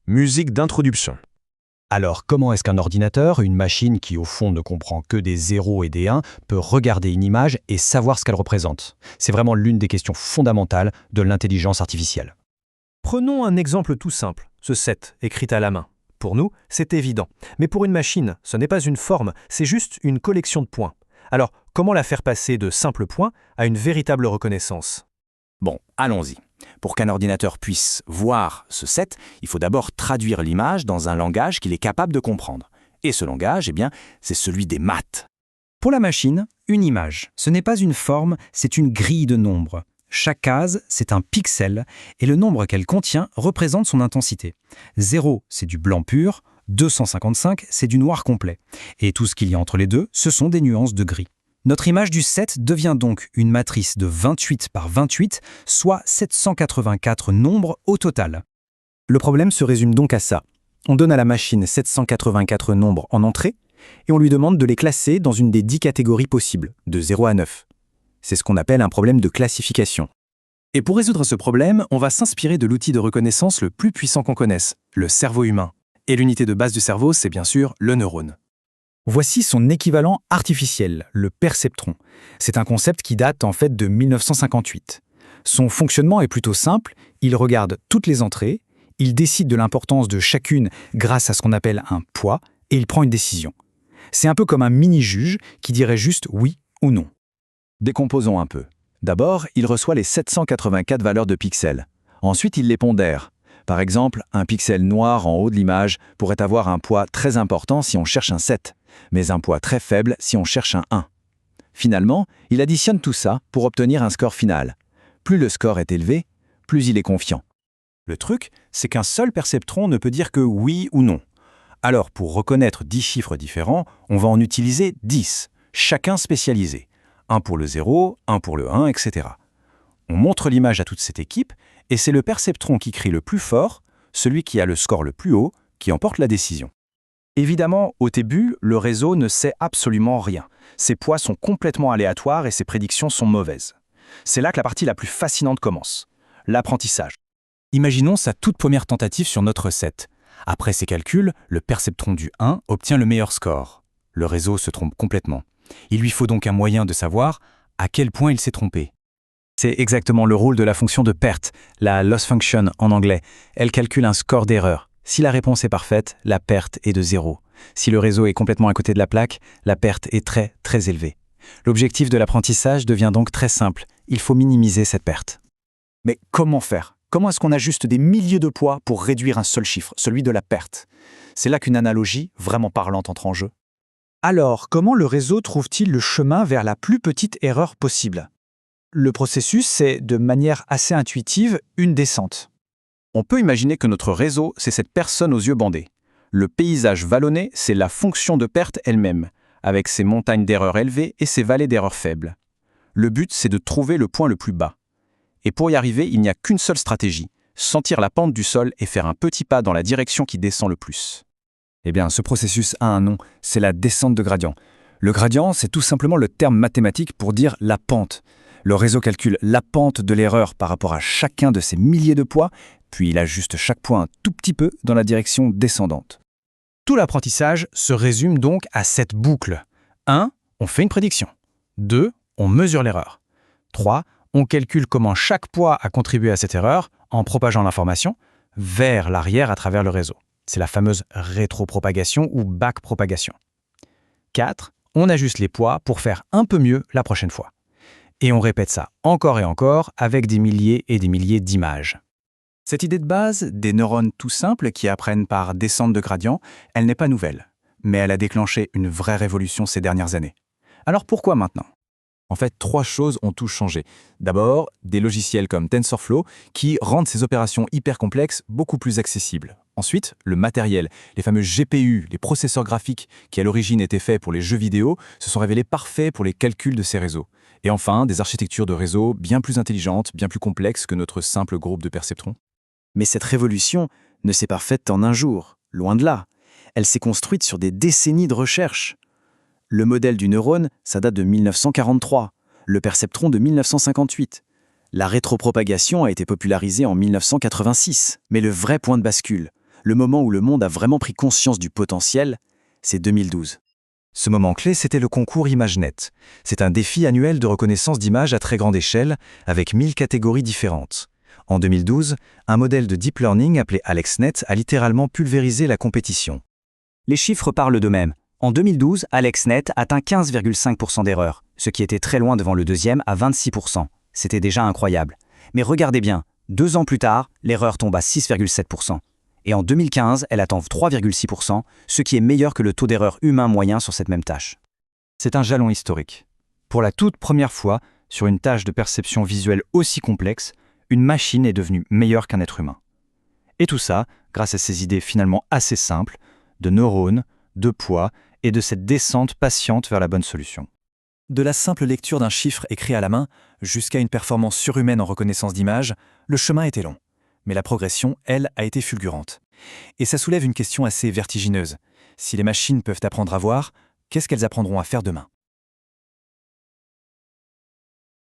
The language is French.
Musique d'introduction. Alors, comment est-ce qu'un ordinateur, une machine qui au fond ne comprend que des 0 et des 1, peut regarder une image et savoir ce qu'elle représente? C'est vraiment l'une des questions fondamentales de l'intelligence artificielle. Prenons un exemple tout simple, ce 7, écrit à la main. Pour nous, c'est évident. Mais pour une machine, ce n'est pas une forme, c'est juste une collection de points. Alors, comment la faire passer de simples points à une véritable reconnaissance? Bon, allons-y. Pour qu'un ordinateur puisse voir ce 7, il faut d'abord traduire l'image dans un langage qu'il est capable de comprendre. Et ce langage, c'est celui des maths. Pour la machine, une image, ce n'est pas une forme, c'est une grille de nombres. Chaque case, c'est un pixel, et le nombre qu'elle contient représente son intensité. 0, c'est du blanc pur, 255, c'est du noir complet. Et tout ce qu'il y a entre les deux, ce sont des nuances de gris. Notre image du 7 devient donc une matrice de 28 par 28, soit 784 nombres au total. Le problème se résume donc à ça. On donne à la machine 784 nombres en entrée, et on lui demande de les classer dans une des 10 catégories possibles, de 0 à 9. C'est ce qu'on appelle un problème de classification. Et pour résoudre ce problème, on va s'inspirer de l'outil de reconnaissance le plus puissant qu'on connaisse, le cerveau humain. Et l'unité de base du cerveau, c'est bien sûr le neurone. Voici son équivalent artificiel, le perceptron. C'est un concept qui date en fait de 1958. Son fonctionnement est plutôt simple, il regarde toutes les entrées, il décide de l'importance de chacune grâce à ce qu'on appelle un poids, et il prend une décision. C'est un peu comme un mini-juge qui dirait juste oui ou non. Décomposons un peu. D'abord, il reçoit les 784 valeurs de pixels. Ensuite, il les pondère. Par exemple, un pixel noir en haut de l'image pourrait avoir un poids très important si on cherche un 7, mais un poids très faible si on cherche un 1. Finalement, il additionne tout ça pour obtenir un score final. Plus le score est élevé, plus il est confiant. Le truc, c'est qu'un seul perceptron ne peut dire que oui ou non. Alors, pour reconnaître 10 chiffres différents, on va en utiliser 10, chacun spécialisé. Un pour le 0, un pour le 1, etc. On montre l'image à toute cette équipe, et c'est le perceptron qui crie le plus fort, celui qui a le score le plus haut, qui emporte la décision. Évidemment, au début, le réseau ne sait absolument rien. Ses poids sont complètement aléatoires et ses prédictions sont mauvaises. C'est là que la partie la plus fascinante commence, l'apprentissage. Imaginons sa toute première tentative sur notre 7. Après ses calculs, le perceptron du 1 obtient le meilleur score. Le réseau se trompe complètement. Il lui faut donc un moyen de savoir à quel point il s'est trompé. C'est exactement le rôle de la fonction de perte, la loss function en anglais. Elle calcule un score d'erreur. Si la réponse est parfaite, la perte est de 0. Si le réseau est complètement à côté de la plaque, la perte est très, très élevée. L'objectif de l'apprentissage devient donc très simple. Il faut minimiser cette perte. Mais comment faire? Comment est-ce qu'on ajuste des milliers de poids pour réduire un seul chiffre, celui de la perte? C'est là qu'une analogie vraiment parlante entre en jeu. Alors, comment le réseau trouve-t-il le chemin vers la plus petite erreur possible? Le processus, c'est, de manière assez intuitive, une descente. On peut imaginer que notre réseau, c'est cette personne aux yeux bandés. Le paysage vallonné, c'est la fonction de perte elle-même, avec ses montagnes d'erreurs élevées et ses vallées d'erreurs faibles. Le but, c'est de trouver le point le plus bas. Et pour y arriver, il n'y a qu'une seule stratégie, sentir la pente du sol et faire un petit pas dans la direction qui descend le plus. Eh bien, ce processus a un nom, c'est la descente de gradient. Le gradient, c'est tout simplement le terme mathématique pour dire la pente. Le réseau calcule la pente de l'erreur par rapport à chacun de ces milliers de poids, puis il ajuste chaque point un tout petit peu dans la direction descendante. Tout l'apprentissage se résume donc à cette boucle. 1. On fait une prédiction. 2. On mesure l'erreur. 3. On calcule comment chaque poids a contribué à cette erreur en propageant l'information vers l'arrière à travers le réseau. C'est la fameuse rétropropagation ou backpropagation. 4. On ajuste les poids pour faire un peu mieux la prochaine fois. Et on répète ça encore et encore avec des milliers et des milliers d'images. Cette idée de base, des neurones tout simples qui apprennent par descente de gradient, elle n'est pas nouvelle, mais elle a déclenché une vraie révolution ces dernières années. Alors pourquoi maintenant ? En fait, 3 choses ont tout changé. D'abord, des logiciels comme TensorFlow qui rendent ces opérations hyper complexes beaucoup plus accessibles. Ensuite, le matériel, les fameux GPU, les processeurs graphiques qui à l'origine étaient faits pour les jeux vidéo, se sont révélés parfaits pour les calculs de ces réseaux. Et enfin, des architectures de réseaux bien plus intelligentes, bien plus complexes que notre simple groupe de perceptrons. Mais cette révolution ne s'est pas faite en un jour, loin de là. Elle s'est construite sur des décennies de recherche. Le modèle du neurone, ça date de 1943, le perceptron de 1958. La rétropropagation a été popularisée en 1986, mais le vrai point de bascule, Le moment où le monde a vraiment pris conscience du potentiel, c'est 2012. Ce moment clé, c'était le concours ImageNet. C'est un défi annuel de reconnaissance d'images à très grande échelle, avec 1000 catégories différentes. En 2012, un modèle de deep learning appelé AlexNet a littéralement pulvérisé la compétition. Les chiffres parlent d'eux-mêmes. En 2012, AlexNet atteint 15,5% d'erreurs, ce qui était très loin devant le deuxième à 26%. C'était déjà incroyable. Mais regardez bien, 2 ans plus tard, l'erreur tombe à 6,7%. Et en 2015, elle atteint 3,6%, ce qui est meilleur que le taux d'erreur humain moyen sur cette même tâche. C'est un jalon historique. Pour la toute première fois, sur une tâche de perception visuelle aussi complexe, une machine est devenue meilleure qu'un être humain. Et tout ça grâce à ces idées finalement assez simples de neurones, de poids et de cette descente patiente vers la bonne solution. De la simple lecture d'un chiffre écrit à la main jusqu'à une performance surhumaine en reconnaissance d'images, le chemin était long. Mais la progression, elle, a été fulgurante. Et ça soulève une question assez vertigineuse. Si les machines peuvent apprendre à voir, qu'est-ce qu'elles apprendront à faire demain ?